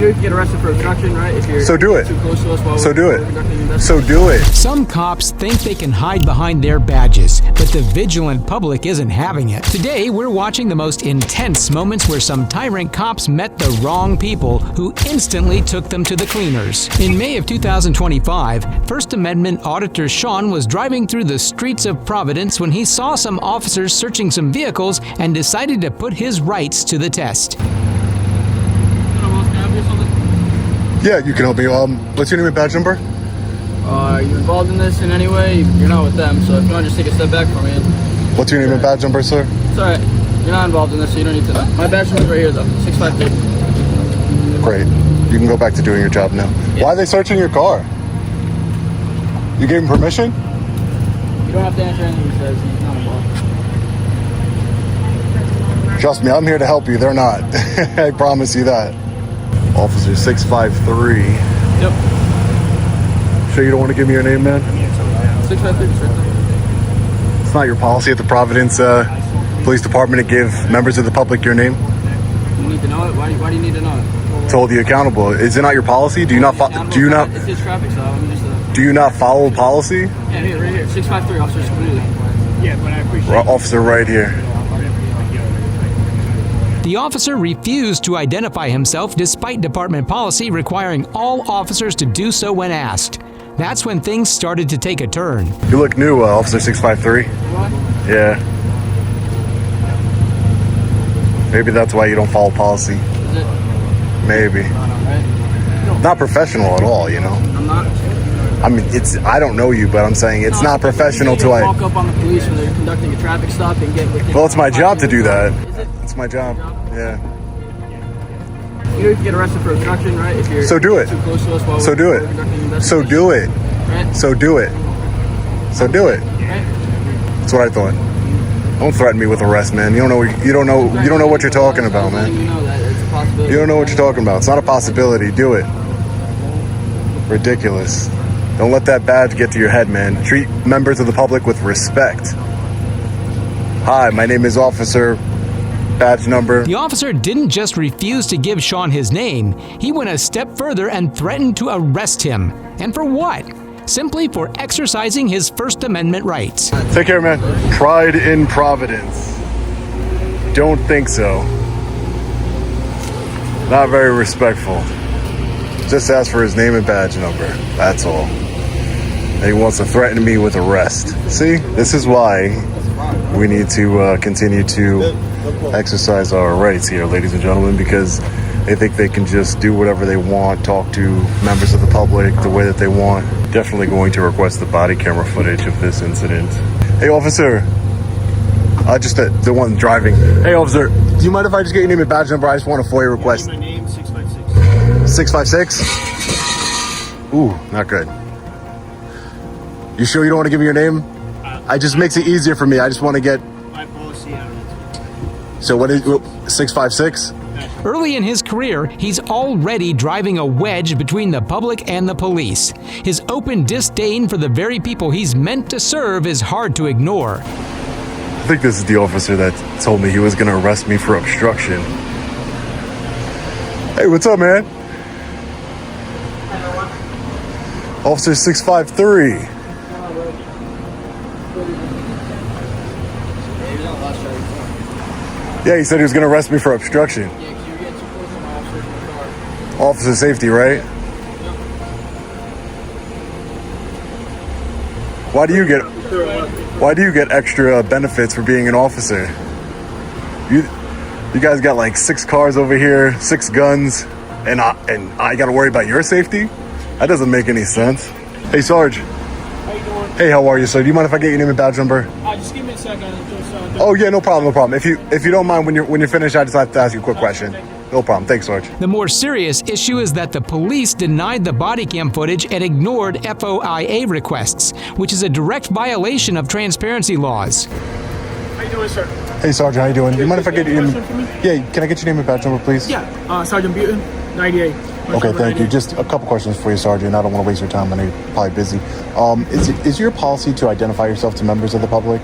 You can get arrested for obstruction, right? If you're So do it. too close to us while So do we're it. conducting an investigation. So do it. Some cops think they can hide behind their badges, but the vigilant public isn't having it. Today, we're watching the most intense moments where some tyrant cops met the wrong people who instantly took them to the cleaners. In May of 2025, First Amendment Auditor Sean was driving through the streets of Providence when he saw some officers searching some vehicles and decided to put his rights to the test. Yeah, you can help me. What's your name and badge number? Are you involved in this in any way? You're not with them, so if you want to just take a step back from me. What's your name and badge number, sir? It's alright. You're not involved in this, so you don't need to know. My badge number's right here, though. 653. Great. You can go back to doing your job now. Yeah. Why are they searching your car? You gave them permission? You don't have to answer anything he says. He's not involved. Trust me, I'm here to help you. They're not. I promise you that. Officer 653. Yep. Sure you don't want to give me your name, man? 653, right there. It's not your policy at the Providence Police Department to give members of the public your name? You need to know it? Why do you need to know it? To hold you accountable. Is it not your policy? Do you not It's his traffic stop. Let me just... do you not follow policy? Yeah, here, right here. 653, Officer Scooter. Yeah, but I appreciate it. Officer right here. The officer refused to identify himself despite department policy requiring all officers to do so when asked. That's when things started to take a turn. You look new, Officer 653. What? Yeah. Maybe that's why you don't follow policy. Is it? Maybe. Right? Not professional at all, you know? I'm not. I mean, I don't know you, but I'm saying it's not professional You to walk up on the police when they're conducting a traffic stop and get within... Well, it's my job to do that. Is it? It's my job. Yeah. You can get arrested for obstruction, right? If you're So do it. too close to us while So do we're it. conducting an investigation. So do it. Right? So do it. So do it. Right? That's what I thought. Don't threaten me with arrest, man. You don't know what you're talking about, man. You know that it's a possibility. You don't know what you're talking about. It's not a possibility. Do it. Ridiculous. Don't let that badge get to your head, man. Treat members of the public with respect. Hi, my name is Officer... badge number. The officer didn't just refuse to give Sean his name, he went a step further and threatened to arrest him. And for what? Simply for exercising his First Amendment rights. Take care, man. Pride in Providence. Don't think so. Not very respectful. Just ask for his name and badge number. That's all. And he wants to threaten me with arrest. See, this is why we need to continue to exercise our rights here, ladies and gentlemen, because they think they can just do whatever they want, talk to members of the public the way that they want. Definitely going to request the body camera footage of this incident. Hey, officer. Just the one driving. Hey, officer. Do you mind if I just get your name and badge number? I just want a FOIA request. My name, 656. 656? Ooh, not good. You sure you don't want to give me your name? It just makes it easier for me. I just want to get... My policy on it. So what is... 656? Early in his career, he's already driving a wedge between the public and the police. His open disdain for the very people he's meant to serve is hard to ignore. I think this is the officer that told me he was going to arrest me for obstruction. Hey, what's up, man? Officer 653. Yeah, he said he was going to arrest me for obstruction. Yeah, because you get too close to my officer in the car. Officer safety, right? Why do you get extra benefits for being an officer? You guys got like 6 cars over here, 6 guns, and I got to worry about your safety? That doesn't make any sense. Hey, Sarge. How you doing? Hey, how are you, sir? Do you mind if I get your name and badge number? Just give me a second. Oh yeah, no problem, no problem. If you don't mind, when you're finished, I just have to ask you a quick question. No problem. Thanks, Sarge. The more serious issue is that the police denied the body cam footage and ignored FOIA requests, which is a direct violation of transparency laws. How you doing, sir? Hey, Sergeant, how you doing? Do you mind if I get your name? Yeah, can I get your name and badge number, please? Yeah, Sergeant Butin, 98. Okay, thank you. Just a couple questions for you, Sergeant. I don't want to waste your time. I know you're probably busy. Is your policy to identify yourself to members of the public?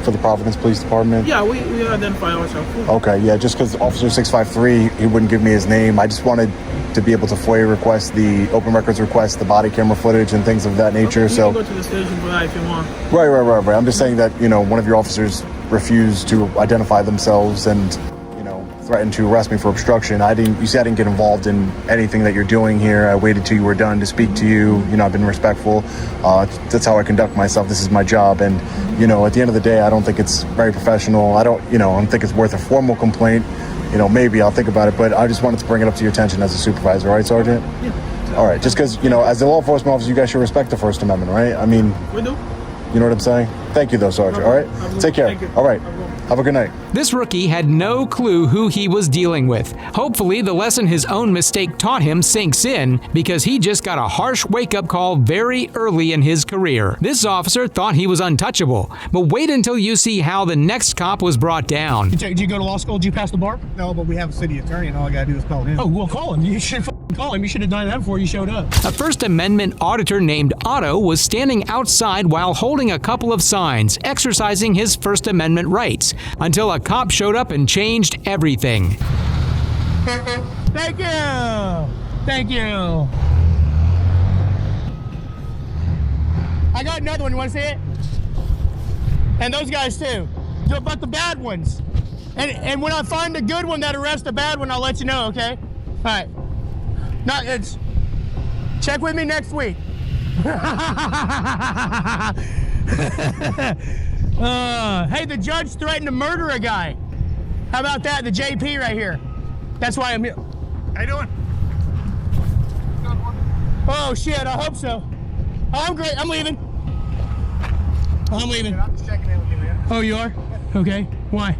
for the Providence Police Department? Yeah, we identify ourselves. Okay, yeah, just because Officer 653, he wouldn't give me his name. I just wanted to be able to FOIA request the open records request, the body camera footage, and things of that nature. You So can go to the station for that if you want. Right. I'm just saying that, one of your officers refused to identify themselves and, threatened to arrest me for obstruction. You see, I didn't get involved in anything that you're doing here. I waited till you were done to speak to you. I've been respectful. That's how I conduct myself. This is my job. And, at the end of the day, I don't think it's very professional. I don't think it's worth a formal complaint. Maybe I'll think about it, but I just wanted to bring it up to your attention as a supervisor. All right, Sergeant? Yeah. All right. Just because, as a law enforcement officer, you guys should respect the First Amendment, right? I mean, We do. you know what I'm saying? Thank you, though, Sergeant. All right? Take care. Thank you. All right. Have a good night. This rookie had no clue who he was dealing with. Hopefully, the lesson his own mistake taught him sinks in, because he just got a harsh wake-up call very early in his career. This officer thought he was untouchable, but wait until you see how the next cop was brought down. Did you go to law school? Did you pass the bar? No, but we have a city attorney, and all I gotta do is call him. Oh, well, call him. You should call him. You should have done that before you showed up. A First Amendment auditor named Otto was standing outside while holding a couple of signs, exercising his First Amendment rights, until a cop showed up and changed everything. Thank you. Thank you. I got another one. You want to see it? And those guys too. But the bad ones. And when I find a good one that arrests a bad one, I'll let you know, okay? All right. Check with me next week. Hey, the judge threatened to murder a guy. How about that? The JP right here. That's why I'm here. How you doing? Oh, shit, I hope so. Oh, I'm great. I'm leaving. I'm leaving. I'm just checking in with you, man. Oh, you are? Okay. Why?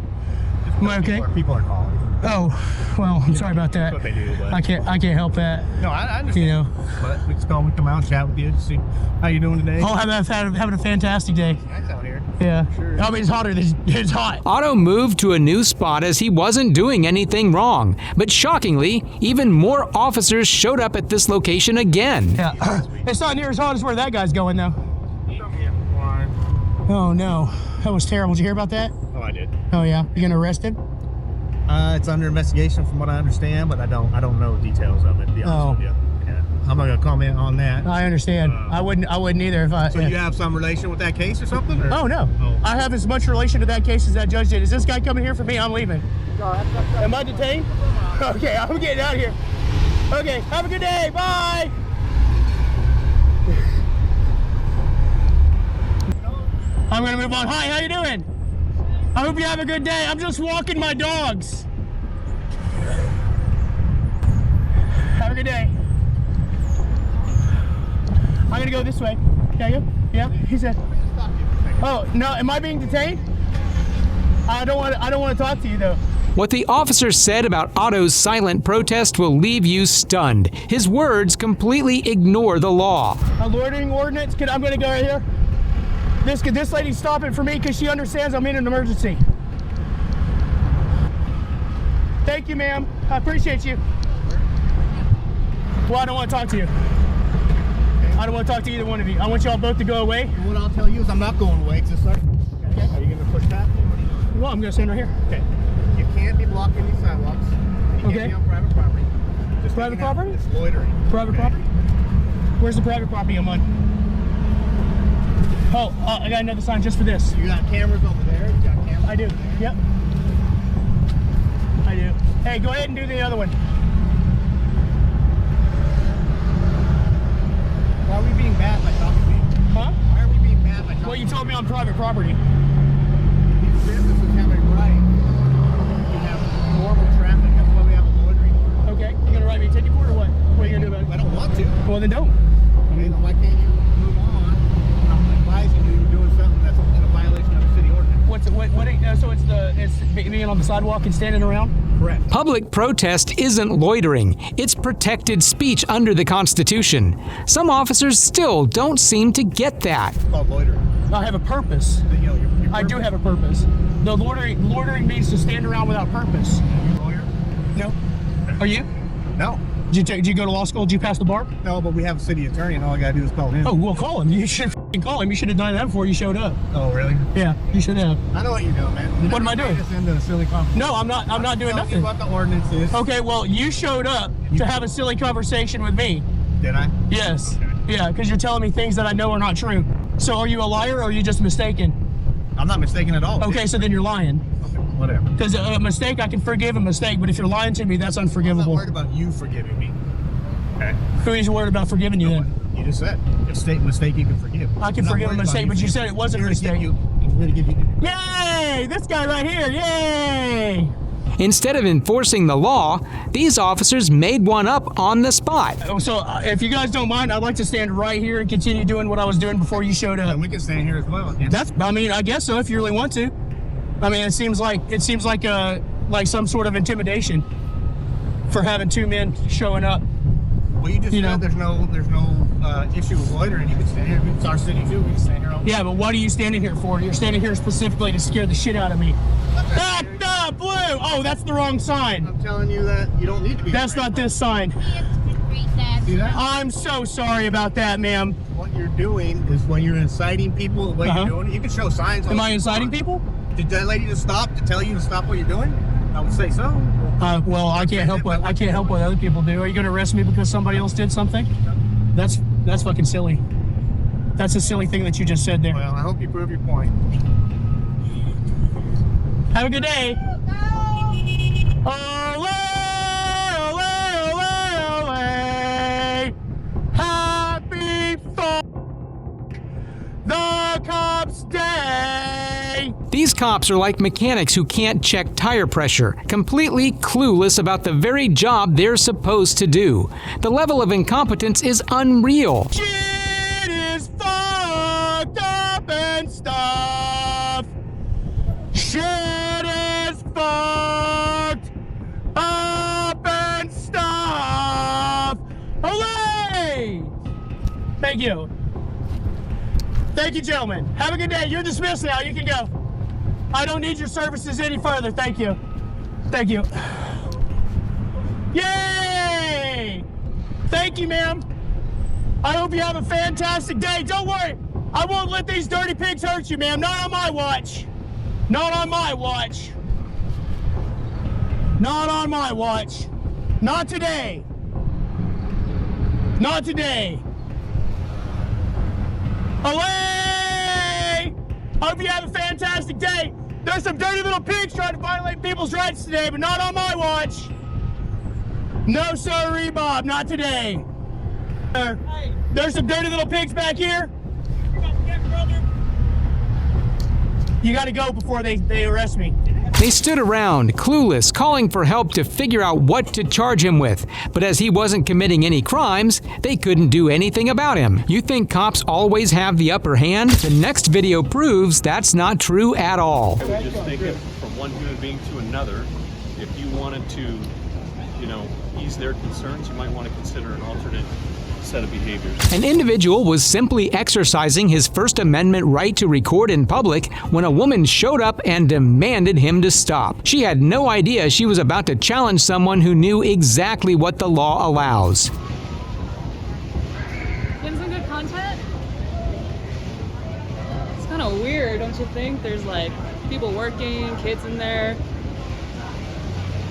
Am I okay? People are calling. Oh, well, I'm sorry about that. That's what they do, but... I can't help that. No, I understand. But we just call them, come out and chat with you to see how you doing today. Oh, having a fantastic day. Nice out here. Yeah. Sure. I mean, it's hotter. It's hot. Otto moved to a new spot as he wasn't doing anything wrong. But shockingly, even more officers showed up at this location again. Yeah. It's not near as hot as where that guy's going, though. Oh, no. That was terrible. Did you hear about that? Oh, I did. Oh, yeah. You getting arrested? It's under investigation from what I understand, but I don't know the details of it, to be honest with you. Yeah. I'm not gonna comment on that. I understand. I wouldn't either if I... So you have some relation with that case or something? Or? Oh, no. Oh. I have as much relation to that case as that judge did. Is this guy coming here for me? I'm leaving. Am I detained? Okay, I'm getting out of here. Okay, have a good day. Bye. I'm gonna move on. Hi, how you doing? I hope you have a good day. I'm just walking my dogs. Have a good day. I'm gonna go this way. Can I go? Yeah, he said. Oh, no, am I being detained? I don't want to talk to you though. What the officer said about Otto's silent protest will leave you stunned. His words completely ignore the law. A loitering ordinance, I'm gonna go right here. This lady's stopping for me because she understands I'm in an emergency. Thank you, ma'am. I appreciate you. Well, I don't want to talk to you. I don't want to talk to either one of you. I want y'all both to go away. What I'll tell you is I'm not going away. It's okay. Are you gonna push past me? Well, I'm gonna stand right here. Okay. You can't be blocking these sidewalks. You Okay. can't be on private property. Just Private hanging out. property? It's loitering. Private property? Where's the private property I'm on? Oh, I got another sign just for this. You got cameras over there. You got cameras. I do. Yep. I do. Hey, go ahead and do the other one. Why are we being bad by talking to you? Huh? Why are we being bad by talking Well, you to told me on private property. These businesses have a right to have normal traffic. That's why we have a loitering order. Okay. You gonna write me a ticket for it or what? What are you gonna do about I it? don't want to. Well, then don't. I mean, why can't you move on? I'm advising you you're doing something that's in a violation of the city ordinance. So it's being on the sidewalk and standing around? Correct. Public protest isn't loitering. It's protected speech under the Constitution. Some officers still don't seem to get that. It's called loitering. I have a purpose. You know, your I do have a purpose. The loitering means to stand around without purpose. Are you a lawyer? No. Are you? No. Did you go to law school? Did you pass the bar? No, but we have a city attorney, and all I gotta do is call him. Oh, well, call him. You should You call him. You should have done that before you showed up. Oh, really? Yeah, you should have. I know what you're doing, man. What am I doing? Just into a silly conversation. No, I'm not. I'm not doing nothing. What the ordinance is. Okay, well, you showed up to have a silly conversation with me. Did I? Yes. Yeah, because you're telling me things that I know are not true. So are you a liar or are you just mistaken? I'm not mistaken at all. Okay, so then you're lying. Okay, whatever. Because a mistake, I can forgive a mistake, but if you're lying to me, that's I'm not unforgivable. worried about you forgiving me. Okay. Who is worried about forgiving you then? You just said mistake you can forgive. I can I'm not forgive a worried mistake, about but you said it wasn't a mistake. I'm here to give you. Yay! This guy right here, yay! Instead of enforcing the law, these officers made one up on the spot. So if you guys don't mind, I'd like to stand right here and continue doing what I was doing before you showed up. And we can stand here as well. Yeah. That's, I mean, I guess so if you really want to. I mean, it seems like some sort of intimidation for having two men showing up. Well, you just You said know. there's no issue with loitering. You can stand here. It's our city too. We can stand here all day. Yeah, but what are you standing here for? You're standing here specifically to scare the shit out of me. Back up, blue! Oh, that's the wrong sign. I'm telling you that you don't need to be. That's afraid. not this sign. See that? I'm so sorry about that, ma'am. What you're doing is when you're inciting people, what you're doing, you can show signs. Am I inciting people? Did that lady just stop to tell you to stop what you're doing? I would say so. Well, I can't help what other people do. Are you going to arrest me because somebody else did something? That's fucking silly. That's a silly thing that you just said there. Well, I hope you prove your point. Have a good day. Ole, ole, ole, ole. Happy the Cops Day. These cops are like mechanics who can't check tire pressure, completely clueless about the very job they're supposed to do. The level of incompetence is unreal. Shit is fucked up and stuff. Shit is fucked up and stuff. Hooray! Thank you. Thank you, gentlemen. Have a good day. You're dismissed now. You can go. I don't need your services any further. Thank you. Thank you. Yay! Thank you, ma'am. I hope you have a fantastic day. Don't worry. I won't let these dirty pigs hurt you, ma'am. Not on my watch. Not on my watch. Not on my watch. Not today. Not today. Away! Hope you have a fantastic day. There's some dirty little pigs trying to violate people's rights today, but not on my watch. No, sirree, Bob, not today. There's some dirty little pigs back here. You gotta go before they arrest me. They stood around, clueless, calling for help to figure out what to charge him with. But as he wasn't committing any crimes, they couldn't do anything about him. You think cops always have the upper hand? The next video proves that's not true at all. I would just think it from one human being to another. If you wanted to, ease their concerns, you might want to consider an alternate set of behaviors. An individual was simply exercising his First Amendment right to record in public when a woman showed up and demanded him to stop. She had no idea she was about to challenge someone who knew exactly what the law allows. Getting some good content? It's kind of weird, don't you think? There's like people working, kids in there.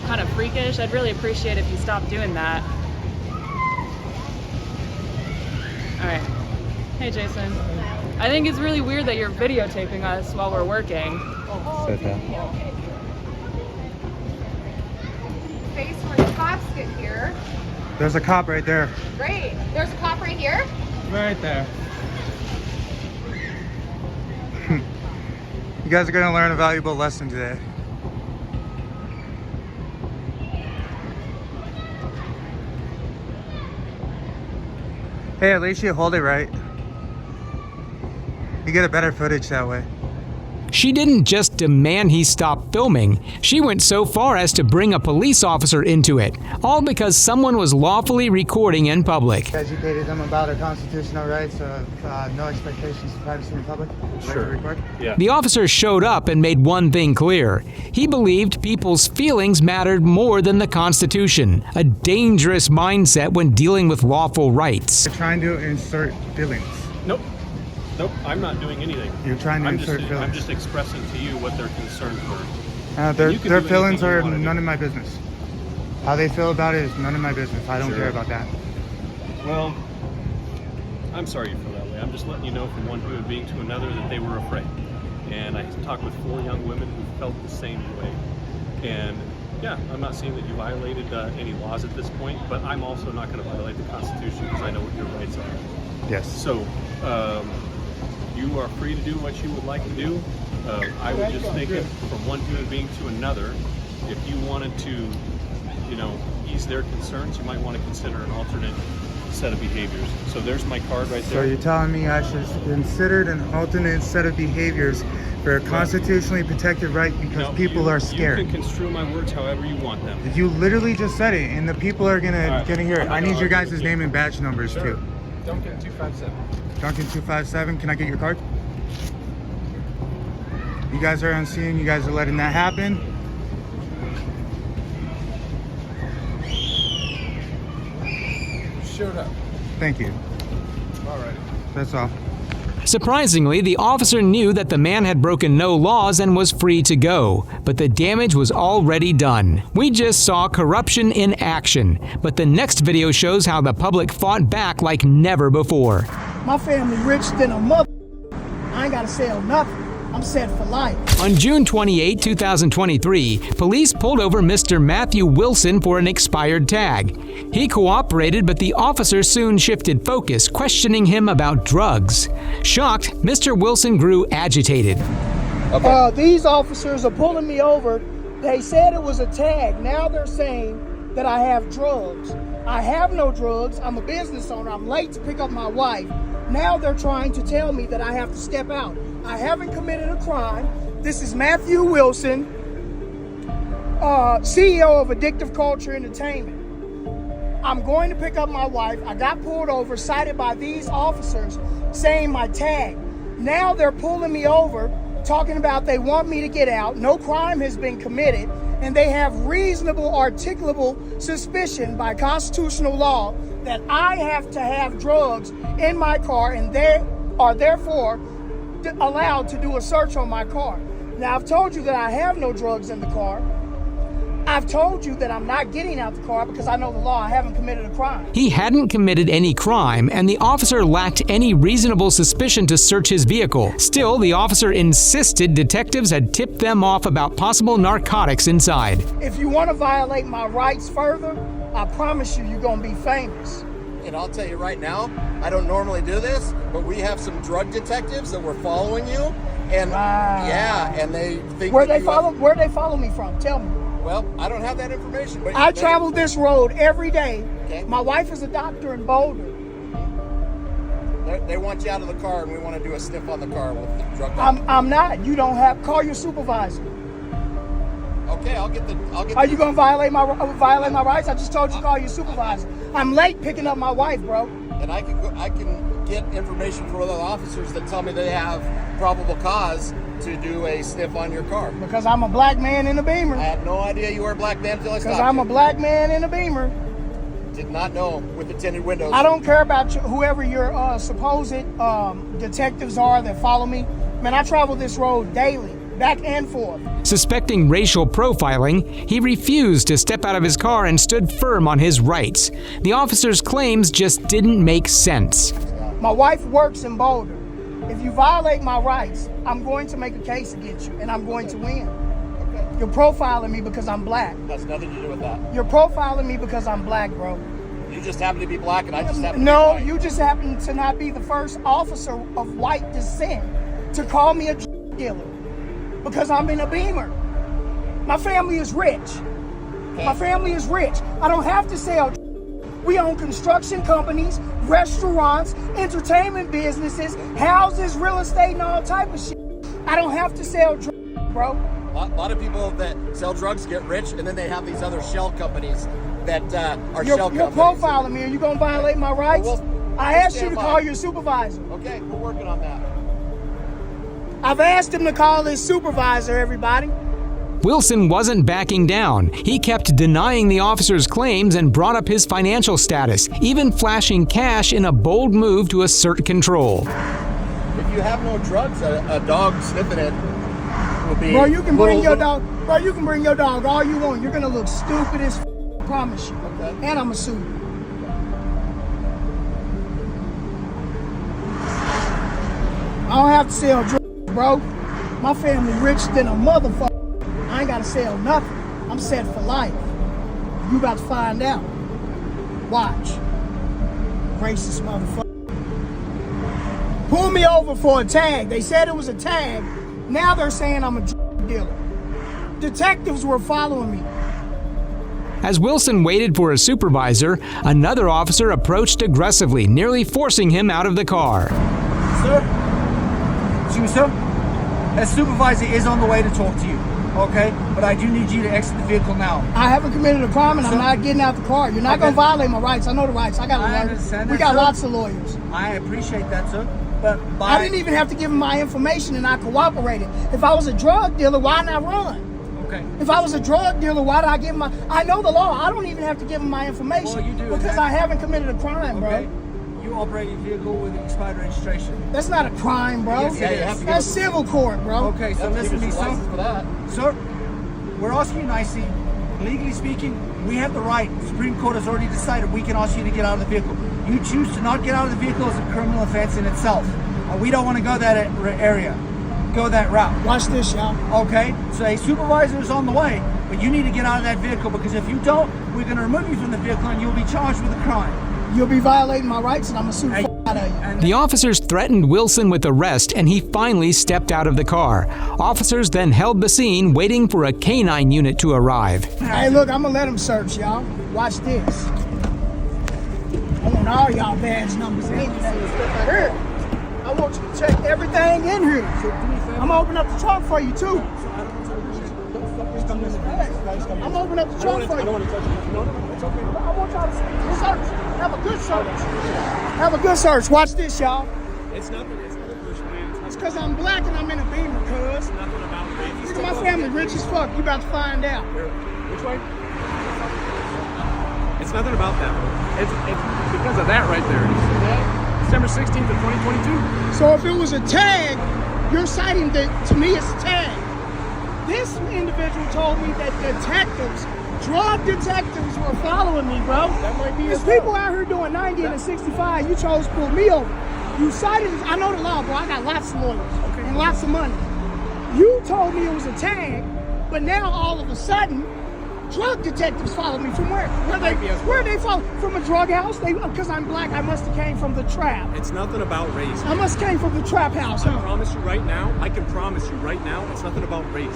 Kind of freakish. I'd really appreciate if you stopped doing that. Alright. Hey Jason. I think it's really weird that you're videotaping us while we're working. Space where the cops get here. There's a cop right there. Great. There's a cop right here. Right there. You guys are going to learn a valuable lesson today. Hey, at least you hold it right. You get a better footage that way. She didn't just demand he stop filming, she went so far as to bring a police officer into it, all because someone was lawfully recording in public. Educated them about our constitutional rights of no expectations of privacy in public. Sure. Yeah. The officer showed up and made one thing clear. He believed people's feelings mattered more than the Constitution, a dangerous mindset when dealing with lawful rights. They're trying to insert feelings. Nope. Nope, I'm not doing anything. You're trying to I'm insert I'm feelings. just expressing to you what their concerns were. Their You can do feelings anything you are wanna do. none of my business. How they feel about it is none of my business. I don't Sure. care about that. Well, I'm sorry you feel that way. I'm just letting you know from one human being to another that they were afraid. And I talked with 4 young women who felt the same way. And yeah, I'm not saying that you violated any laws at this point, but I'm also not going to violate the Constitution because I know what your rights are. Yes. So you are free to do what you would like to do. I would just think it from one human being to another. If you wanted to, you know, ease their concerns, you might want to consider an alternate set of behaviors. So there's my card right So there. you're telling me I should consider an alternate set of behaviors for a constitutionally protected right because No, people are You scared. can construe my words however you want them. You literally just said it, and the people are gonna All right. hear it. I'm not I need gonna your argue guys' with you. name and badge numbers too. Duncan 257. Duncan 257. Can I get your card? You guys are on scene. You guys are letting that happen. Showed up. Thank you. All right. That's all. Surprisingly, the officer knew that the man had broken no laws and was free to go, but the damage was already done. We just saw corruption in action, but the next video shows how the public fought back like never before. My family rich than a mother. I ain't gotta sell nothing. I'm set for life. On June 28, 2023, police pulled over Mr. Matthew Wilson for an expired tag. He cooperated, but the officer soon shifted focus, questioning him about drugs. Shocked, Mr. Wilson grew agitated. These officers are pulling me over. They said it was a tag. Now they're saying that I have drugs. I have no drugs. I'm a business owner. I'm late to pick up my wife. Now they're trying to tell me that I have to step out. I haven't committed a crime. This is Matthew Wilson, CEO of Addictive Culture Entertainment. I'm going to pick up my wife. I got pulled over, cited by these officers, saying my tag. Now they're pulling me over, talking about they want me to get out. No crime has been committed, and they have reasonable, articulable suspicion by constitutional law that I have to have drugs in my car, and they are therefore allowed to do a search on my car. Now, I've told you that I have no drugs in the car. I've told you that I'm not getting out the car because I know the law. I haven't committed a crime. He hadn't committed any crime, and the officer lacked any reasonable suspicion to search his vehicle. Still, the officer insisted detectives had tipped them off about possible narcotics inside. If you want to violate my rights further, I promise you, you're going to be famous. And I'll tell you right now, I don't normally do this, but we have some drug detectives that were following you, and yeah, and they think Where'd they follow me from? Tell me. Well, I don't have that information, but I travel this road every day. Okay. My wife is a doctor in Boulder. They want you out of the car, and we want to do a sniff on the car with the drug. I'm not. You don't have. Call your supervisor. Okay, I'll get. Are you gonna violate my rights? I just told you to call your supervisor. I'm late picking up my wife, bro. And I can get information from other officers that tell me they have probable cause to do a sniff on your car. Because I'm a black man in a Beamer. I had no idea you were a black man until I stopped Because I'm you. a black man in a Beamer. Did not know with the tinted windows. I don't care about whoever your supposed detectives are that follow me. Man, I travel this road daily, back and forth. Suspecting racial profiling, he refused to step out of his car and stood firm on his rights. The officer's claims just didn't make sense. My wife works in Boulder. If you violate my rights, I'm going to make a case against you, and I'm going to win. Okay. You're profiling me because I'm black. Has nothing to do with that. You're profiling me because I'm black, bro. You just happen to be black, and I just happen to be No, white. you just happen to not be the first officer of white descent to call me a dealer because I'm in a Beamer. My family is rich. My family is rich. I don't have to sell. We own construction companies, restaurants, entertainment businesses, houses, real estate, and all type of shit. I don't have to sell drugs, bro. A lot of people that sell drugs get rich, and then they have these other shell companies that are You're shell companies. profiling me. Are you going to violate my rights? Well, I asked you to stand call by. your supervisor. Okay, we're working on that. I've asked him to call his supervisor, everybody. Wilson wasn't backing down. He kept denying the officer's claims and brought up his financial status, even flashing cash in a bold move to assert control. If you have no drugs, a dog sniffing it would be. Bro, you can bring your little- dog. Bro, you can bring your dog all you want. You're gonna look stupid as I promise you. Okay. And I'ma sue you. I don't have to sell drugs, bro. My family rich than a motherfucker. I ain't gotta sell nothing. I'm set for life. You about to find out. Watch. Racist motherfucker. Pull me over for a tag. They said it was a tag. Now they're saying I'm a drug dealer. Detectives were following me. As Wilson waited for a supervisor, another officer approached aggressively, nearly forcing him out of the car. Sir? Excuse me, sir? A supervisor is on the way to talk to you, okay? But I do need you to exit the vehicle now. I haven't committed a crime and I'm not getting out the car. You're not going to violate my rights. I know the rights. I got a lawyer. understand We that, got sir. lots of lawyers. I appreciate that, sir. But I didn't even have to give him my information and I cooperated. If I was a drug dealer, why not run? Okay. If I was a drug dealer, why did I give him my... I know the law. I don't even have to give him my information. Well, you do, because exactly. I haven't committed a crime, Okay. bro. You operate your vehicle with an expired registration. That's not a crime, bro. Yes, it is. That's civil court, bro. Okay, so listen to me, sir. For that. Sir, we're asking you nicely. Legally speaking, we have the right. The Supreme Court has already decided we can ask you to get out of the vehicle. You choose to not get out of the vehicle is a criminal offense in itself. We don't want to go that area, go that route. Watch this, y'all. Okay, so a supervisor is on the way, but you need to get out of that vehicle because if you don't, we're going to remove you from the vehicle and you'll be charged with a crime. You'll be violating my rights and I'm going to sue the out of you. The officers threatened Wilson with arrest, and he finally stepped out of the car. Officers then held the scene, waiting for a canine unit to arrive. Hey, look, I'm going to let them search, y'all. Watch this. I want all y'all badge numbers in here. I want you to check everything in here. I'm gonna open up the trunk for you too. I'm opening up the trunk for you. I don't want to touch you. No, it's okay. I want y'all to search. Have a good search. Have a good search. Watch this, y'all. It's nothing. It's not a push, man. It's because I'm black and I'm in a Beamer, cuz. Nothing about race. Look at my family rich as fuck. You about to find out. Which way? It's nothing about that. It's because of that right there. You see that? December 16th of 2022. So if it was a tag, you're citing that to me it's a tag. This individual told me that detectives, drug detectives were following me, bro. That might be There's people out here doing 90 and a 65. You chose to pull me over. You cited, I know the law, bro. I got lots of lawyers and lots of money. You told me it was a tag, but now all of a sudden, drug detectives follow me from where? Where they follow? From a drug house? Because I'm black, I must have came from the trap. It's nothing about race. I must came from the trap house, I huh? promise you right now, I can promise you right now, it's nothing about race.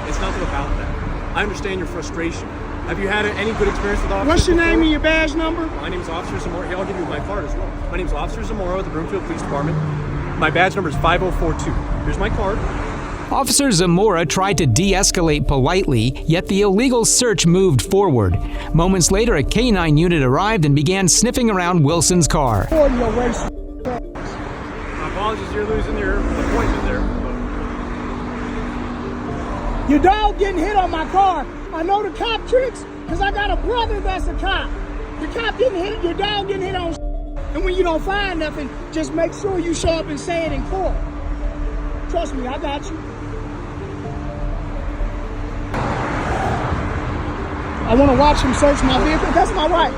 It's nothing about that. I understand your frustration. Have you had any good experience with officers? What's your name before? and your badge number? My name is Officer Zamora. Here, I'll give you my card as well. My name is Officer Zamora with the Broomfield Police Department. My badge number is 5042. Here's my card. Officer Zamora tried to de-escalate politely, yet the illegal search moved forward. Moments later, a canine unit arrived and began sniffing around Wilson's car. For your race. My apologies, you're losing your appointment there. Your dog getting hit on my car. I know the cop tricks because I got a brother that's a cop. The cop getting hit, your dog getting hit on. And when you don't find nothing, just make sure you show up and say it in court. Trust me, I got you. I want to watch him search my vehicle. That's my right.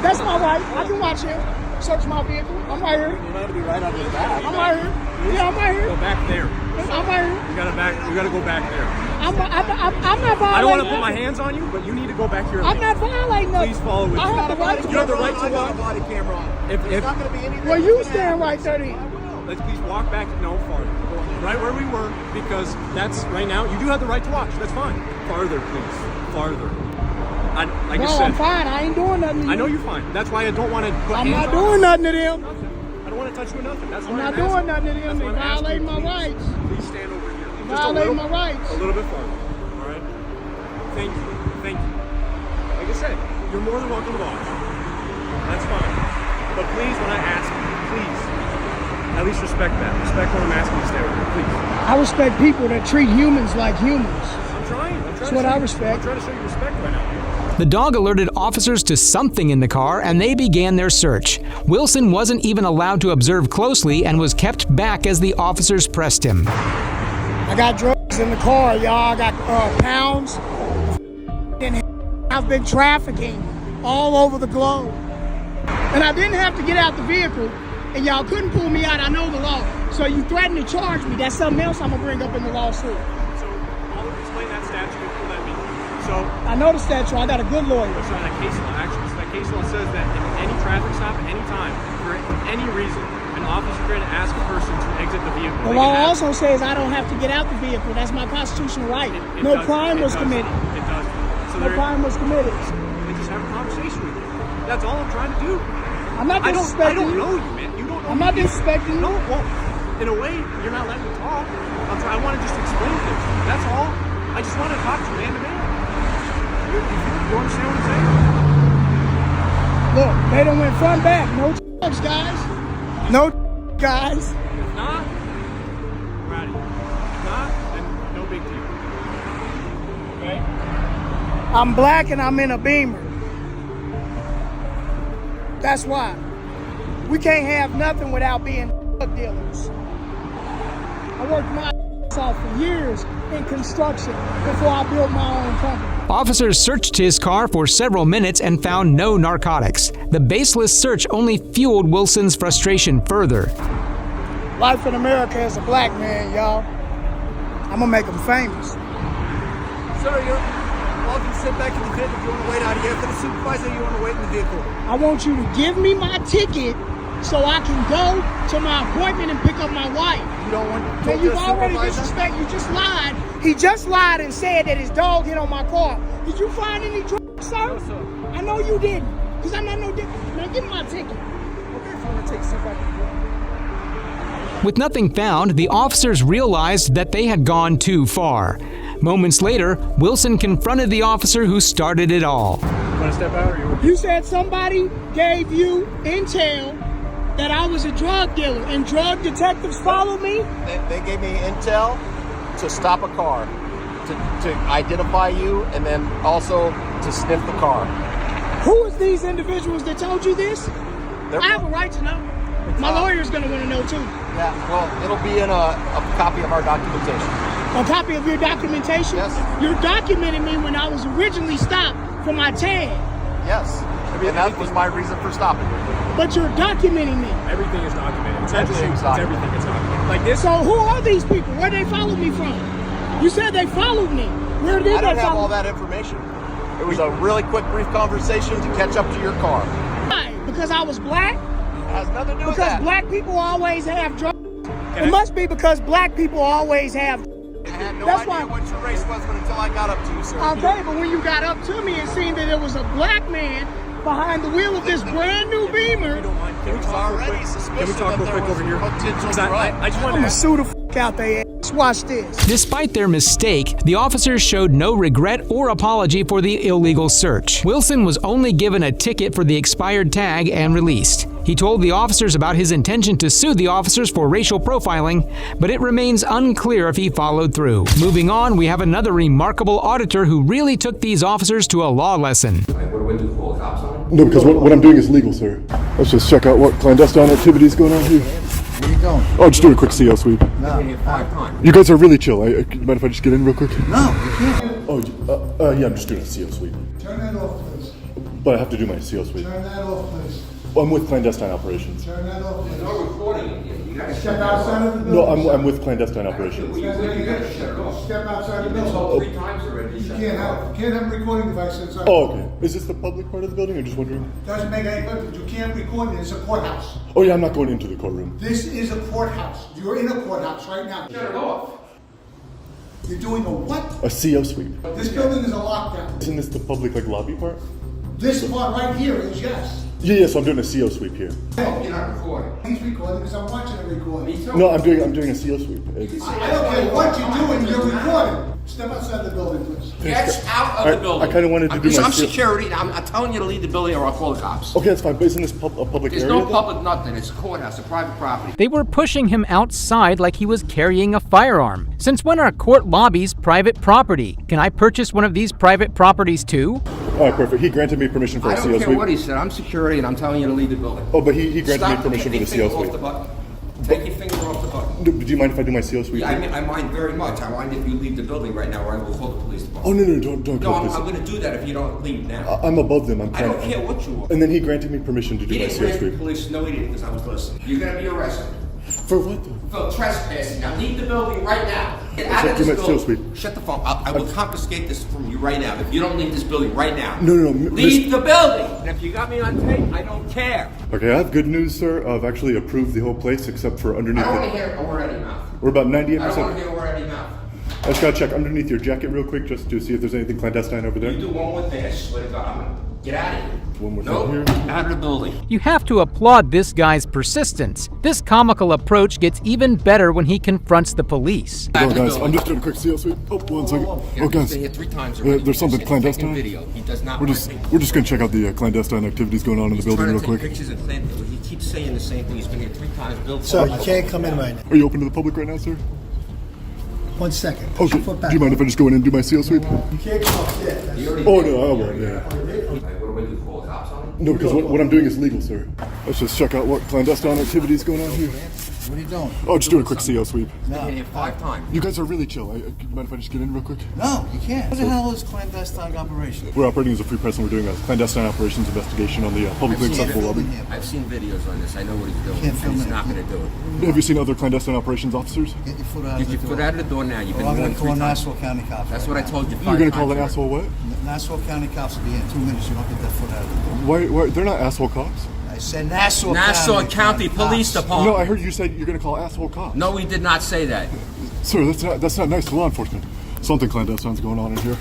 That's my right. I can watch him search my vehicle. I'm right here. You might be right on his back. I'm right here. Yeah, I'm right Go here. back there. I'm right here. You gotta go back there. I'm not violating. I don't want to put my hands on you, but you need to go back here. I'm not violating nothing. Please follow with me. I have the right to You have the right to I got a walk. body camera on. If There's not going to be anything. Well, you stand right there then. let's please walk back. No, farther. Right where we were, because that's right now. You do have the right to watch. That's fine. Farther, please. Farther. Like No, I said, I'm fine. I ain't doing nothing to you. I know you're fine. That's why I don't want to put I'm hands not on doing nothing to them. I don't want to touch you or nothing. That's why I'm not asking. doing nothing to them. That's They why I'm asking violating you, my please. rights. Please stand over here. Just Violating my rights. A little bit farther. All right. Thank you. Thank you. Like I said, you're more than welcome to watch. That's fine. But please, when I ask you, please, at least respect that. Respect when I'm asking you to stay over here, please. I respect people that treat humans like humans. I'm trying. That's what I respect. I'm trying to show you respect right now. The dog alerted officers to something in the car and they began their search. Wilson wasn't even allowed to observe closely and was kept back as the officers pressed him. I got drugs in the car, y'all. I got pounds. I've been trafficking all over the globe. And I didn't have to get out the vehicle, and y'all couldn't pull me out. I know the law. So you threatened to charge me. That's something else I'm going to bring up in the lawsuit. So I'll explain that statute and what that means. So I know the statute. I got a good lawyer. it's not a case law, actually. So that case law says that in any traffic stop at any time, for any reason, an officer can ask a person to exit the vehicle. The law also says I don't have to get out the vehicle. That's my constitutional right. No crime was committed. It does. So No crime was committed. They just have a conversation with you. That's all I'm trying to do. I'm not disrespecting I don't know you, man. You don't know I'm not disrespecting you. No, well, in a way, you're not letting me talk. I want to just explain things. That's all. I just want to talk to man to man. You understand what I'm saying? Look, they done went front back. No drugs, guys. No guys. If not, we're out of here. If not, then no big deal. Okay? I'm black and I'm in a Beamer. That's why. We can't have nothing without being drug dealers. I worked my ass off for years in construction before I built my own company. Officers searched his car for several minutes and found no narcotics. The baseless search only fueled Wilson's frustration further. Life in America as a black man, y'all. I'm gonna make him famous. Sir, you're welcome to sit back in the vehicle if you want to wait out here. For the supervisor, you want to wait in the vehicle. I want you to give me my ticket so I can go to my appointment and pick up my wife. You don't want to Man, you've already disrespected. You just lied. He just lied and said that his dog hit on my car. Did you find any drugs, sir? No, sir. I know you didn't, because I'm not no different. Now give me my ticket. Okay, if you want to take a seat back in the vehicle. With nothing found, the officers realized that they had gone too far. Moments later, Wilson confronted the officer who started it all. You want to step out or You said somebody gave you intel that I was a drug dealer and drug detectives followed me? They gave me intel to stop a car, to identify you, and then also to sniff the car. Who is these individuals that told you this? I have a right to know. My lawyer's going to want to know too. Yeah, well, it'll be in a copy of our documentation. A copy of your documentation? Yes. You're documenting me when I was originally stopped for my tag. Yes, and that was my reason for stopping you. But you're documenting me. Everything is documented. It's Everything's It's documented. everything is documented. Like this. So who are these people? Where they follow me from? You said they followed me. Where did I don't they have follow all that information. It was a really quick, brief conversation to catch up to your car. Why? Because I was black? It has nothing to do with Because that. black people always have drugs. It must be because black people always have drugs. I had no That's idea why- what your race was until I got up to you, sir. Okay, but when you got up to me and seen that there was a black man behind the wheel of this brand new Beamer, Can we It was talk real already quick? suspicious Can we talk that real there quick was over here? potential Because drug. I just I'm wanted gonna to sue the out their ass. Watch this. Despite their mistake, the officers showed no regret or apology for the illegal search. Wilson was only given a ticket for the expired tag and released. He told the officers about his intention to sue the officers for racial profiling, but it remains unclear if he followed through. Moving on, we have another remarkable auditor who really took these officers to a law lesson. No, because what I'm doing is legal, sir. Let's just check out what clandestine activities going on here. Where you going? Oh, just doing a quick CO sweep. No. You guys are really chill. Mind if I just get in real quick? No, you can't. Oh, yeah, I'm just doing a CO sweep. Turn that off, please. But I have to do my CO sweep. Turn that off, please. Well, I'm with clandestine operations. Turn that off, please. No recording. You gotta step outside of the building. No, I'm with clandestine operations. You gotta step outside the building. 3 times already. You can't have a recording device inside. Oh, okay. Is this the public part of the building? I'm just wondering. Doesn't make any difference. You can't record it. It's a courthouse. Oh, yeah, I'm not going into the courtroom. This is a courthouse. You're in a courthouse right now. Turn it off. You're doing a what? A CO sweep. This building is a lockdown. Isn't this the public, lobby part? This part right here is yes. Yeah, so I'm doing a CO sweep here. No, you're not recording. He's recording because I'm watching it recording. No, I'm doing a CO sweep. I don't care what you're doing, you're recording. Step outside the building, please. Get out of the building. I kind of wanted to do my... I'm security. I'm telling you to leave the building or I'll call the cops. Okay, that's fine, but isn't this a public There's area? no public nothing. It's a courthouse, a private property. They were pushing him outside like he was carrying a firearm. Since when are court lobbies private property? Can I purchase one of these private properties too? All right, perfect. He granted me permission for a CO sweep. I don't care what he said. I'm security and I'm telling you to leave the building. Oh, but he granted me permission for the CO sweep. Take your finger off the button. Do you mind if I do my CO sweep? Yeah, I mind very much. I mind if you leave the building right now or I will call the police department. Oh, no, don't No, call I'm going to do that if you don't leave now. I'm above them. I don't care what you are. And then he granted me permission to do He my didn't CO grant the sweep. police. No, he didn't, because I was listening. You're going to be arrested. For what though? For trespassing. Now leave the building right now. Get out of this building. Shut the phone. I will confiscate this from you right now if you don't leave this building right now. No. Leave the building. And if you got me on tape, I don't care. Okay, I have good news, sir. I've actually approved the whole place except for underneath. I don't want to hear a word out of your mouth. We're about 98%. I don't want to hear a word out of your mouth. I just gotta check underneath your jacket real quick just to see if there's anything clandestine over there. You do one more thing, I swear to God, I'm gonna get out of here. One more nope, thing here. Out of the building. You have to applaud this guy's persistence. This comical approach gets even better when he confronts the police. Oh, guys, I'm just doing a quick CO sweep. Oh, one second. Oh, guys, Been here 3 times already. there's something clandestine. Video. He does not We're just gonna check out the clandestine activities going on in the building real quick. Pictures of he keeps saying the same thing. He's been here 3 times. Bill, Sir, you can't come in right now. Are you open to the public right now, sir? 1 second. Okay. Do you mind if I just go in and do my CO sweep? You can't come upstairs. Oh no, I won't. Yeah. What do we do? Call the cops on him? No, because what I'm doing is legal, sir. Let's just check out what clandestine activities going on here. What are you doing? Oh, just doing a quick CO sweep. He's been here 5 times. You guys are really chill. Mind if I just get in real quick? No, you can't. What the hell is clandestine operation? We're operating as a free press and we're doing a clandestine operations investigation on the publicly accessible lobby. I've seen videos on this. I know what he's doing. Can't film He's it. not going to do it. Have you seen other clandestine operations officers? Get your foot out Get of the your door. foot out of the door now. You've been I'm more going than to 3 call times. Nassau County cops. That's what I told you 5 You're going to call times an already. asshole what? Nassau County cops will be in 2 minutes. You don't get that foot out of the door. Why? They're not asshole cops. I said Nassau County Police cops. Department. No, I heard you said you're going to call asshole cops. No, we did not say that. Sir, that's not nice to law enforcement. Something clandestine's going on in here.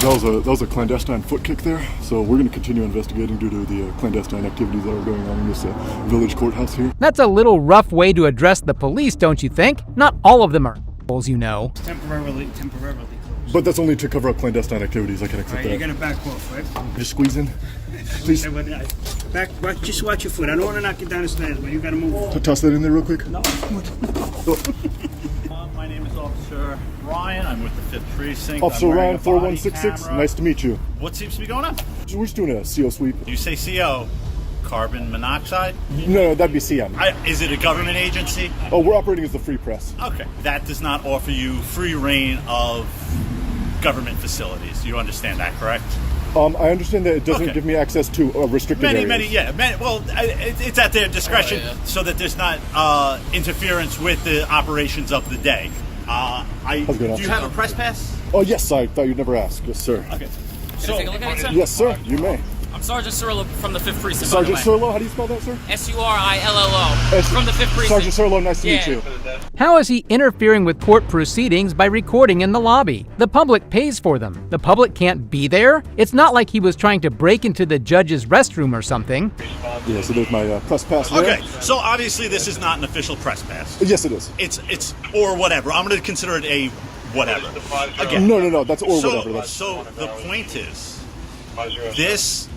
That was a clandestine foot kick there. So we're going to continue investigating due to the clandestine activities that are going on in this village courthouse here. That's a little rough way to address the police, don't you think? Not all of them are assholes, you know. Temporarily closed. But that's only to cover up clandestine activities. I can accept that. You're gonna back off, right? Just squeeze in. Please. Just watch your foot. I don't want to knock you down the stairs, but you gotta move. Toss that in there real quick. No. My name is Officer Ryan. I'm with the 5th Precinct. Officer I'm wearing Ryan, a body 4166. camera. Nice to meet you. What seems to be going on? We're just doing a CO sweep. You say CO, carbon monoxide? No, that'd be CM. Is it a government agency? Oh, we're operating as the free press. Okay. That does not offer you free reign of government facilities. You understand that, correct? I understand that it doesn't give me access to restricted areas. It's at their discretion so that there's not interference with the operations of the day. Do you have a press pass? Oh, yes, I thought you'd never ask. Yes, sir. Okay. Can I take a look at it, sir? Yes, sir, you may. I'm Sergeant Cirillo from the 5th Precinct. Sergeant Cirillo, how do you spell that, sir? Surillo from the 5th Precinct. Sergeant Cirillo, nice to meet you. How is he interfering with court proceedings by recording in the lobby? The public pays for them. The public can't be there? It's not like he was trying to break into the judge's restroom or something. Yeah, so there's my press pass there. Okay, so obviously this is not an official press pass. Yes, it is. It's or whatever. I'm going to consider it a whatever. Again, No, that's or whatever. So the point is, this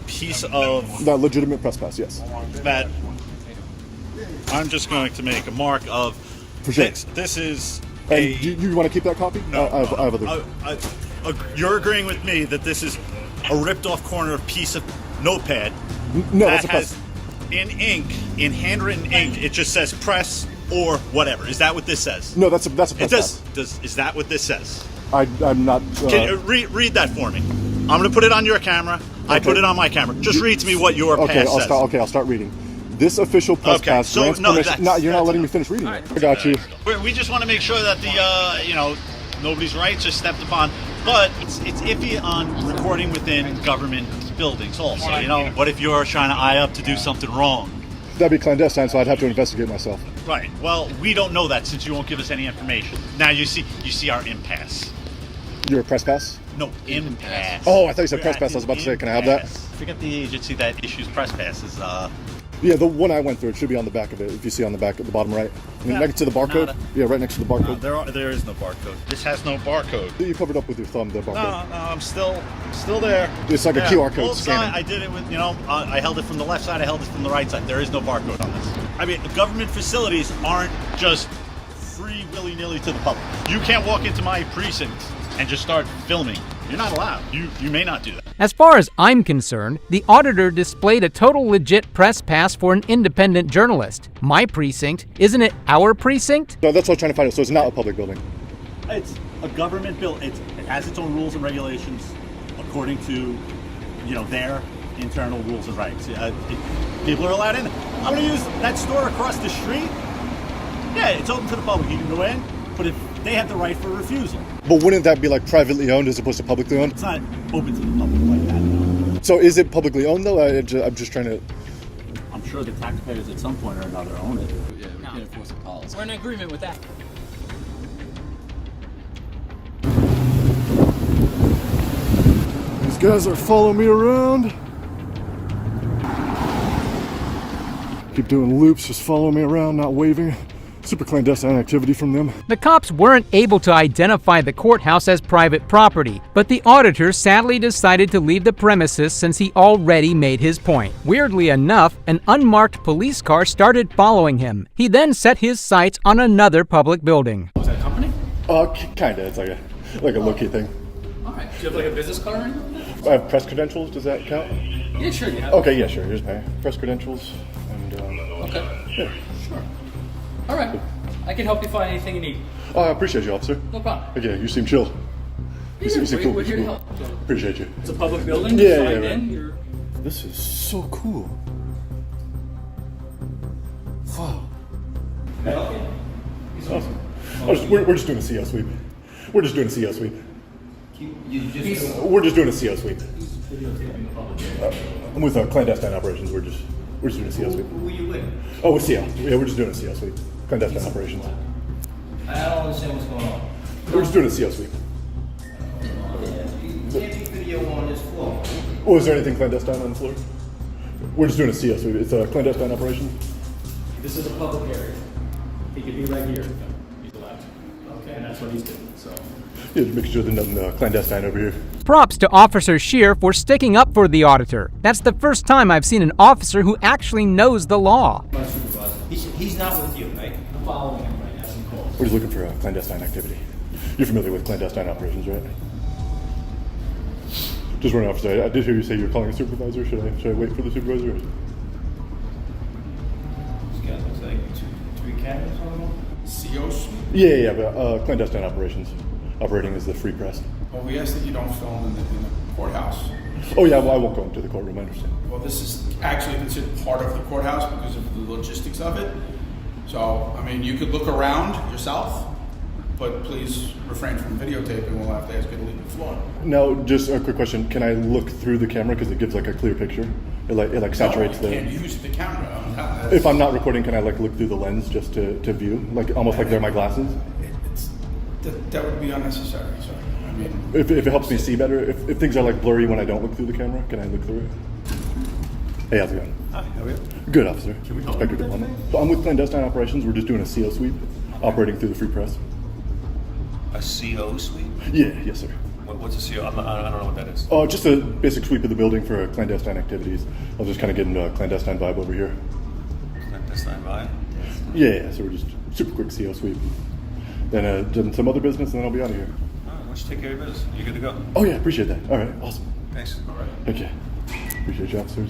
piece of that legitimate press pass, yes. That I'm just going to make a mark of. For sure. This is. And you want to keep that copy? No, I have other. You're agreeing with me that this is a ripped off corner piece of notepad. No, that that's a has press. in ink, in handwritten ink. It just says press or whatever. Is that what this says? No, that's a press It does. Is that what this says? I'm not. Can you read that for me? I'm going to put it on your camera. I put it on my camera. Just read to me what your pass says. I'll start reading. This official press pass grants permission. No, you're not letting me finish reading it. I got you. We just want to make sure that the nobody's rights are stepped upon. But it's iffy on recording within government buildings also. What if you're trying to eye up to do something wrong? That'd be clandestine, so I'd have to investigate myself. Right. Well, we don't know that since you won't give us any information. Now you see our impasse. You're a press pass? No, impasse. Oh, I thought you said press pass. I was about to say, can I have that? forget the agency that issues press passes. Yeah, the one I went through, it should be on the back of it, if you see on the back at the bottom right. I mean, next to the barcode? Yeah, right next to the barcode. There is no barcode. This has no barcode. You covered up with your thumb, the barcode. No, I'm still there. It's like a QR code Both scanning. sides, I did it with, I held it from the left side, I held it from the right side. There is no barcode on this. I mean, government facilities aren't just free willy-nilly to the public. You can't walk into my precinct and just start filming. You're not allowed. You may not do that. As far as I'm concerned, the auditor displayed a total legit press pass for an independent journalist. My precinct, isn't it our precinct? No, that's what I'm trying to find out. So it's not a public building. It's a government building. It has its own rules and regulations according to, their internal rules and rights. People are allowed in. I'm going to use that store across the street. Yeah, it's open to the public. You can go in, but if they have the right for refusal. But wouldn't that be like privately owned as opposed to publicly owned? It's not open to the public like that, no. So is it publicly owned though? I'm just trying to... I'm sure the taxpayers at some point or another own it. Yeah, we can't enforce a policy. We're in agreement with that. These guys are following me around. Keep doing loops, just following me around, not waving. Super clandestine activity from them. The cops weren't able to identify the courthouse as private property, but the auditor sadly decided to leave the premises since he already made his point. Weirdly enough, an unmarked police car started following him. He then set his sights on another public building. Was that a company? Kinda. It's like a low-key thing. All right. Do you have like a business card or anything? I have press credentials. Does that count? Yeah, sure. You have. Okay, yeah, sure. Here's my press credentials. And Okay. yeah. Sure. All right. I can help you find anything you need. Oh, I appreciate you, officer. No problem. Okay, you seem chill. You seem cool. We're here to help. Appreciate you. It's a public building. Yeah, Signed right. in. This is so cool. Wow. Awesome. We're just doing a CO sweep. We're just doing a CO sweep. We're just doing a CO sweep. I'm with clandestine operations. We're just doing a CO sweep. Who are you with? Oh, with CO. Yeah, we're just doing a CO sweep. Clandestine operations. I don't understand what's going on. We're just doing a CO sweep. You can't be video on this floor. Oh, is there anything clandestine on the floor? We're just doing a CO sweep. It's a clandestine operation. This is a public area. He could be right here. He's allowed to. Okay, and that's what he's doing. So. Yeah, just making sure there's nothing clandestine over here. Props to Officer Shear for sticking up for the auditor. That's the first time I've seen an officer who actually knows the law. My supervisor. He's not with you, right? I'm following him right now. We're just looking for clandestine activity. You're familiar with clandestine operations, right? Just running, officer. I did hear you say you're calling a supervisor. Should I wait for the supervisor? This guy looks like 3 cameras on him. COs? Yeah, but clandestine operations. Operating as the free press. Well, we ask that you don't film in the courthouse. Oh yeah, well, I won't go into the courtroom, I understand. Well, this is actually considered part of the courthouse because of the logistics of it. So, I mean, you could look around yourself, but please refrain from videotaping. We'll have to ask you to leave the floor. Now, just a quick question. Can I look through the camera because it gives like a clear picture? It saturates no, you can't use the camera. If I'm not recording, can I like look through the lens just to view? Like almost like they're my glasses? That would be unnecessary, sorry. I mean, if it helps me see better, if things are like blurry when I don't look through the camera, can I look through it? Hey, how's it going? Hi, how are you? Good, officer. Inspector Diploma. So I'm with clandestine operations. We're just doing a CO sweep, operating through the free press. A CO sweep? Yeah, yes, sir. What's a CO? I don't know what that is. Oh, just a basic sweep of the building for clandestine activities. I was just kind of getting a clandestine vibe over here. Clandestine vibe? Yeah, so we're just super quick CO sweep. Then doing some other business, and then I'll be out of here. All right, why don't you take care of your business? You good to go? Oh yeah, appreciate that. All right, awesome. Thanks. All right. Okay. Appreciate you, officers.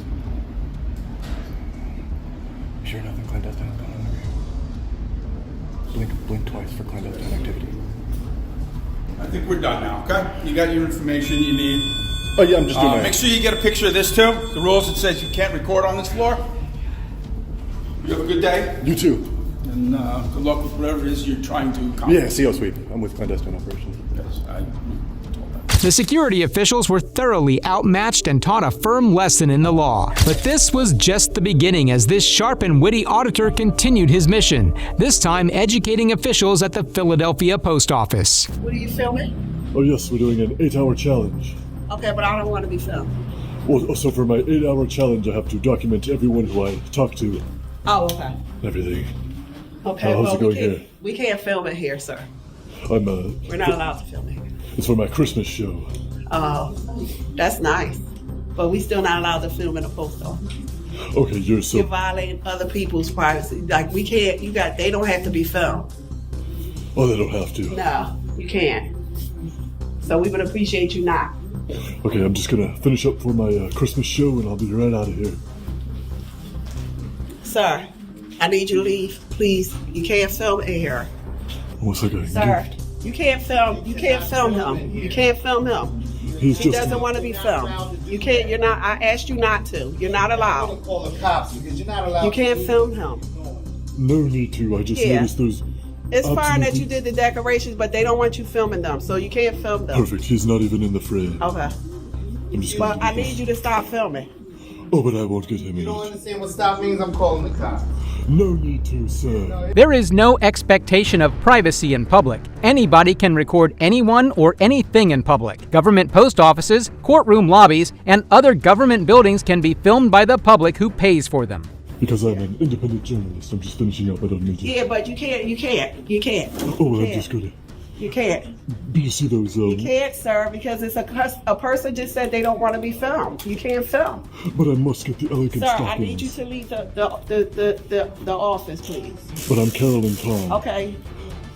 You sure nothing clandestine is going on over here? Blink twice for clandestine activity. I think we're done now, okay? You got your information you need. Oh yeah, I'm just doing Make sure you get a picture of this too. The rules, it says you can't record on this floor. You have a good day. You too. And good luck with whatever it is you're trying to accomplish. Yeah, CO sweep. I'm with clandestine operations. Yes, The security officials were thoroughly outmatched and taught a firm lesson in the law. But this was just the beginning as this sharp and witty auditor continued his mission, this time educating officials at the Philadelphia Post Office. What are you filming? Oh yes, we're doing an 8-hour challenge. Okay, but I don't want to be filmed. Well, so for my 8-hour challenge, I have to document everyone who I talk to. Oh, okay. Everything. Okay, How's it going here? We can't film it here, sir. We're not allowed to film it here. It's for my Christmas show. Oh, that's nice. But we still not allowed to film in a post office. Okay, you're violating other people's privacy. Like, we can't, they don't have to be filmed. Oh, they don't have to. No, you can't. So we would appreciate you not. Okay, I'm just gonna finish up for my Christmas show and I'll be right out of here. Sir, I need you to leave, please. You can't film in here. One second. Sir, you can't film him. You can't film him. He doesn't want to be filmed. You can't, I asked you not to. You're not allowed. Call the cops because you're not allowed. You can't film him. No need to, I just noticed there's... It's fine that you did the decorations, but they don't want you filming them, so you can't film them. Perfect, he's not even in the frame. Okay. I'm just But I need you to stop filming. Oh, but I won't get him in. You don't understand what stop means? I'm calling the cops. No need to, sir. There is no expectation of privacy in public. Anybody can record anyone or anything in public. Government post offices, courtroom lobbies, and other government buildings can be filmed by the public who pays for them. Because I'm an independent journalist, I'm just finishing up, I don't need to. Yeah, but you can't. Oh, well, I'm just gonna... You can't. Do you see those, You can't, sir, because it's a person just said they don't want to be filmed. You can't film. But I must get the elegant Sir, stockings. I need you to leave the office, please. But I'm Carolyn Kahn. Okay.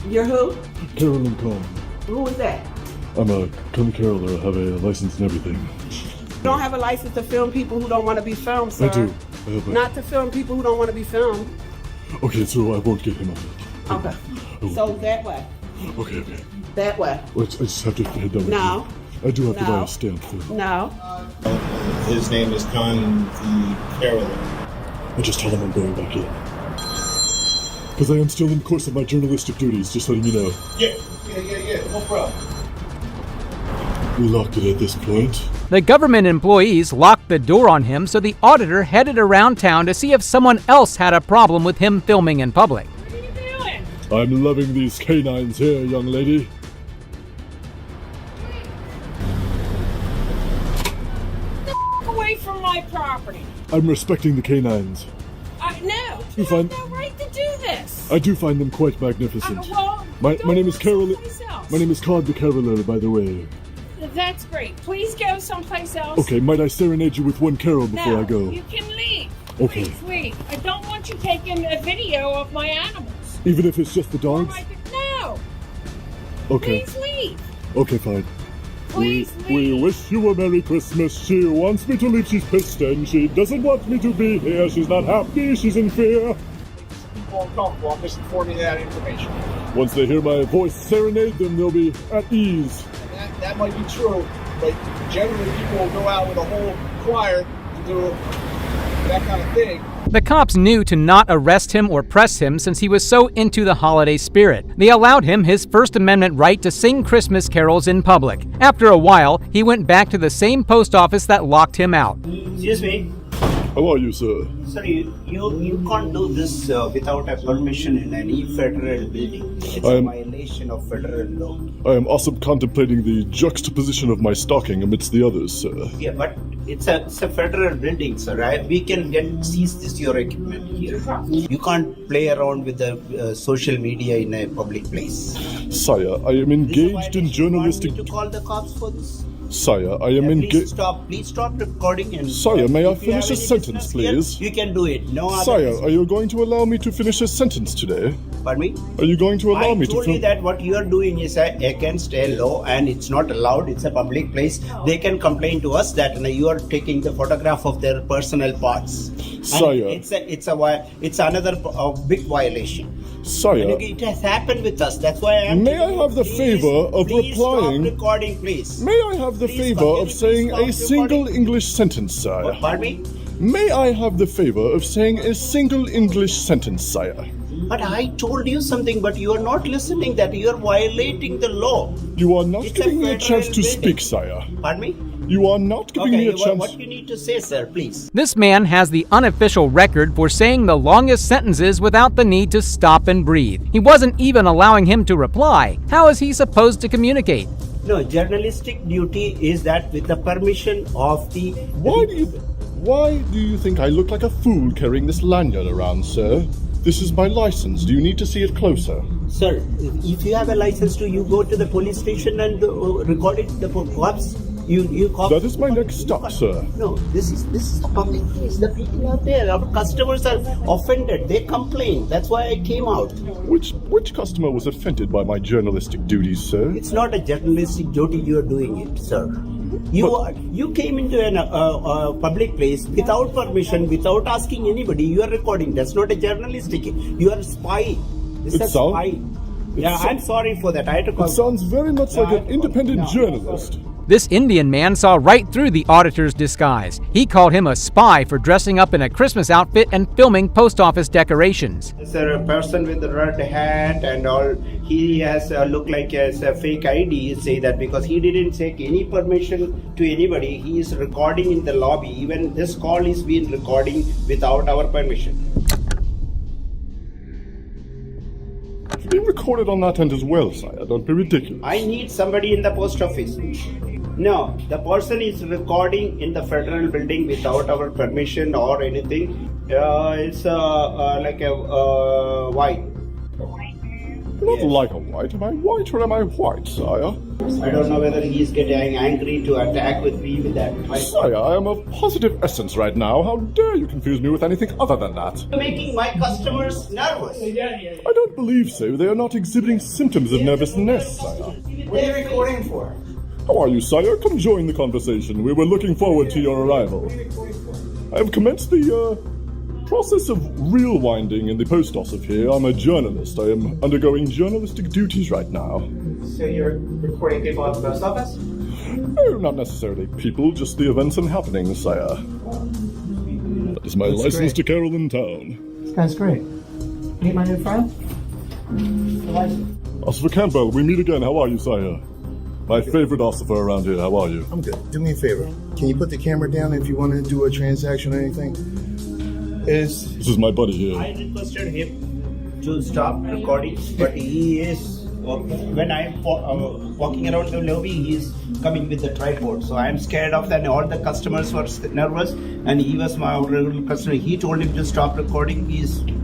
You're who? Carolyn Kahn. Who is that? I'm a Colonel Carroll. I have a license and everything. You don't have a license to film people who don't want to be filmed, sir. I do. I have Not to film people who don't want to be filmed. Okay, so I won't get him on it. Okay. So that way. Okay. That way. Well, I just have to head down. No. I do have to buy a stamp for No. His name is Con the Carolyn. I just tell him I'm going back in. Because I am still in course of my journalistic duties, just letting you know. Yeah, no problem. We locked it at this point. The government employees locked the door on him, so the auditor headed around town to see if someone else had a problem with him filming in public. I'm loving these canines here, young lady. Away from my property. I'm respecting the canines. No, you have no right to do this. I do find them quite magnificent. Well, my name is Carol. else. My name is Claude the Caroller, by the way. That's great. Please go someplace else. Okay, might I serenade you with one carol before I go? You can leave. Okay. Please leave. I don't want you taking a video of my animals. Even if it's just the dogs? No. Okay. Please leave. Okay, fine. Please we wish you a Merry Christmas. She wants me to leave. She's pissed and she doesn't want me to be here. She's not happy. She's in fear. People uncomfortable. I'm just informing you that information. Once they hear my voice serenade them, they'll be at ease. That might be true, but generally people will go out with a whole choir to do that kind of thing. The cops knew to not arrest him or press him since he was so into the holiday spirit. They allowed him his First Amendment right to sing Christmas carols in public. After a while, he went back to the same post office that locked him out. Excuse me. How are you, sir? Sir, you can't do this without a permission in any federal building. It's a violation of federal law. I am also contemplating the juxtaposition of my stocking amidst the others, sir. Yeah, but it's a federal building, sir. We can seize this your equipment here. You can't play around with the social media in a public place. Sire, I am engaged in journalistic... You want me to call the cops for this? Sire, I am engaged... Please stop recording and... Sire, may I finish a sentence, please? You can do it. No other... Sire, are you going to allow me to finish a sentence today? Pardon me? Are you going to allow me to... I told you that what you are doing is against a law and it's not allowed. It's a public place. They can complain to us that you are taking the photograph of their personal parts. Sire... It's another big violation. Sire... And it has happened with us. That's why I am... May I have the favor of replying... Stop recording, please. May I have the favor of saying a single English sentence, sire? Pardon me? May I have the favor of saying a single English sentence, sire? But I told you something, but you are not listening, that you are violating the law. You are not giving me a chance to speak, sire. Pardon me? You are not giving me a chance... What you need to say, sir, please. This man has the unofficial record for saying the longest sentences without the need to stop and breathe. He wasn't even allowing him to reply. How is he supposed to communicate? No, journalistic duty is that with the permission of the... Why do you think I look like a fool carrying this lanyard around, sir? This is my license. Do you need to see it closer? Sir, if you have a license to, you go to the police station and record it, the cops. You call. That is my next stop, sir. No, this is the public place. The people are there. Our customers are offended. They complain. That's why I came out. Which customer was offended by my journalistic duties, sir? It's not a journalistic duty. You are doing it, sir. You came into a public place without permission, without asking anybody. You are recording. That's not a journalistic. You are a spy. This is a spy. Yeah, I'm sorry for that. I had to call. It sounds very much like an independent journalist. This Indian man saw right through the auditor's disguise. He called him a spy for dressing up in a Christmas outfit and filming post office decorations. Sir, a person with a red hat and all, he has look like as a fake ID, say that, because he didn't take any permission to anybody. He is recording in the lobby. Even this call is being recording without our permission. To be recorded on that end as well, sire. Don't be ridiculous. I need somebody in the post office. No, the person is recording in the federal building without our permission or anything. It's like a white. Not like a white. Am I white or am I white, sire? I don't know whether he is getting angry to attack with me with that. Sire, I am of positive essence right now. How dare you confuse me with anything other than that? You're making my customers nervous. I don't believe so. They are not exhibiting symptoms of nervousness, sire. What are you recording for? How are you, sire? Come join the conversation. We were looking forward to your arrival. I have commenced the process of real winding in the post office here. I'm a journalist. I am undergoing journalistic duties right now. So you're recording people at the post office? No, not necessarily people, just the events and happenings, sire. That is my license to carol in town. This guy's great. Meet my new friend? Officer Campbell, we meet again. How are you, sire? My favorite officer around here. How are you? I'm good. Do me a favor. Can you put the camera down if you want to do a transaction or anything? This is my buddy here. I requested him to stop recording, but he is, when I'm walking around the lobby, he is coming with the tripod. So I'm scared of that. All the customers were nervous, and he was my regular customer. He told him to stop recording.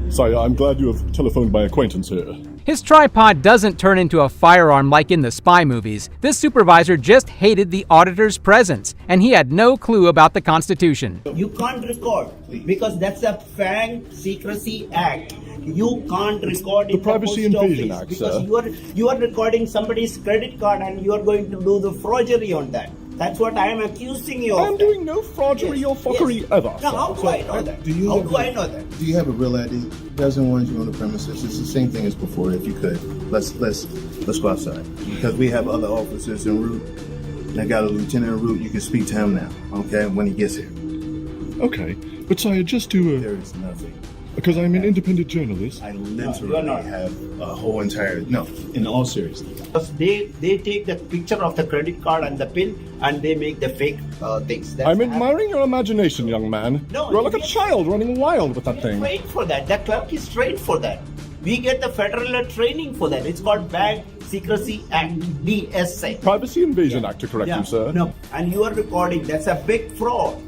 Sire, I'm glad you have telephoned my acquaintance here. His tripod doesn't turn into a firearm like in the spy movies. This supervisor just hated the auditor's presence, and he had no clue about the Constitution. You can't record because that's a FANG Secrecy Act. You can't record in the Privacy Invasion Act, because sir. You are recording somebody's credit card and you are going to do the forgery on that. That's what I am accusing you of. I am doing no forgery or fuckery ever. Now, how do I know that? How do I know that? Do you have a real ID? Doesn't want you on the premises. It's the same thing as before. If you could, let's go outside because we have other officers en route. And I got a lieutenant en route. You can speak to him now, okay? When he gets here. Okay, but sire, just to there is nothing. Because I'm an independent journalist. I literally have a whole entire in all seriousness. Because they take the picture of the credit card and the PIN and they make the fake things. I'm admiring your imagination, young man. No, you're like a child running wild with that thing. Trained for that. The clerk is trained for that. We get the federal training for that. It's called Bank Secrecy Act, BSA. Privacy Invasion Act, to correct you, sir. No, and you are recording. That's a big fraud.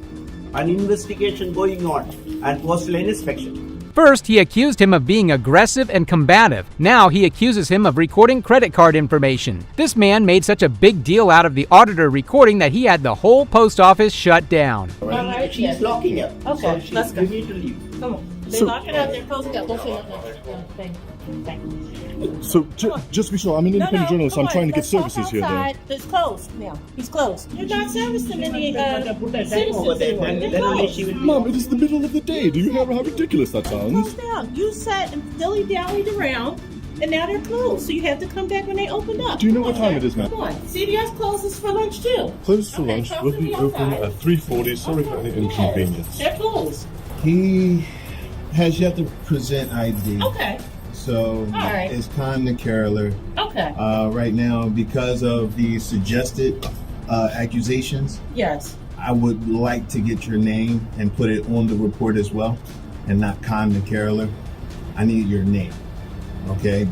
An investigation going on and postal inspection. First, he accused him of being aggressive and combative. Now he accuses him of recording credit card information. This man made such a big deal out of the auditor recording that he had the whole post office shut down. All right, she's locking up. Okay, so let's go. You need to leave. Come on. They lock it up, they're closing up. Don't say nothing. So, just to be sure, I'm an independent journalist. I'm trying to get services here, though. It's closed now. He's closed. You're not servicing any citizens. Mom, it is the middle of the day. Do you hear how ridiculous that sounds? Close down. You sat and dilly-dallied around, and now they're closed. So you have to come back when they open up. Do you know what time it is, ma'am? Come on. CVS closes for lunch, too. Closed for lunch. We'll be open at 3:40. Sorry for any inconvenience. They're closed. He has yet to present ID. Okay. So it's time to caroler. Okay. Right now, because of the suggested accusations, yes, I would like to get your name and put it on the report as well, and not Con the caroler. I need your name. Okay,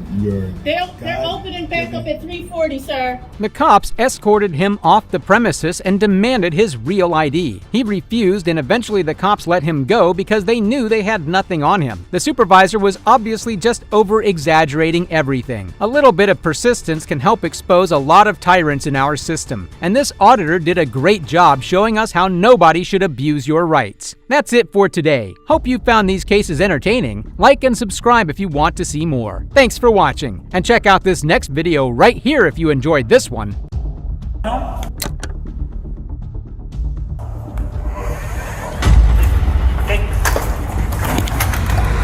They're opening back up at 3:40, sir. The cops escorted him off the premises and demanded his real ID. He refused, and eventually the cops let him go because they knew they had nothing on him. The supervisor was obviously just over-exaggerating everything. A little bit of persistence can help expose a lot of tyrants in our system, and this auditor did a great job showing us how nobody should abuse your rights. That's it for today. Hope you found these cases entertaining. Like and subscribe if you want to see more. Thanks for watching, and check out this next video right here if you enjoyed this one.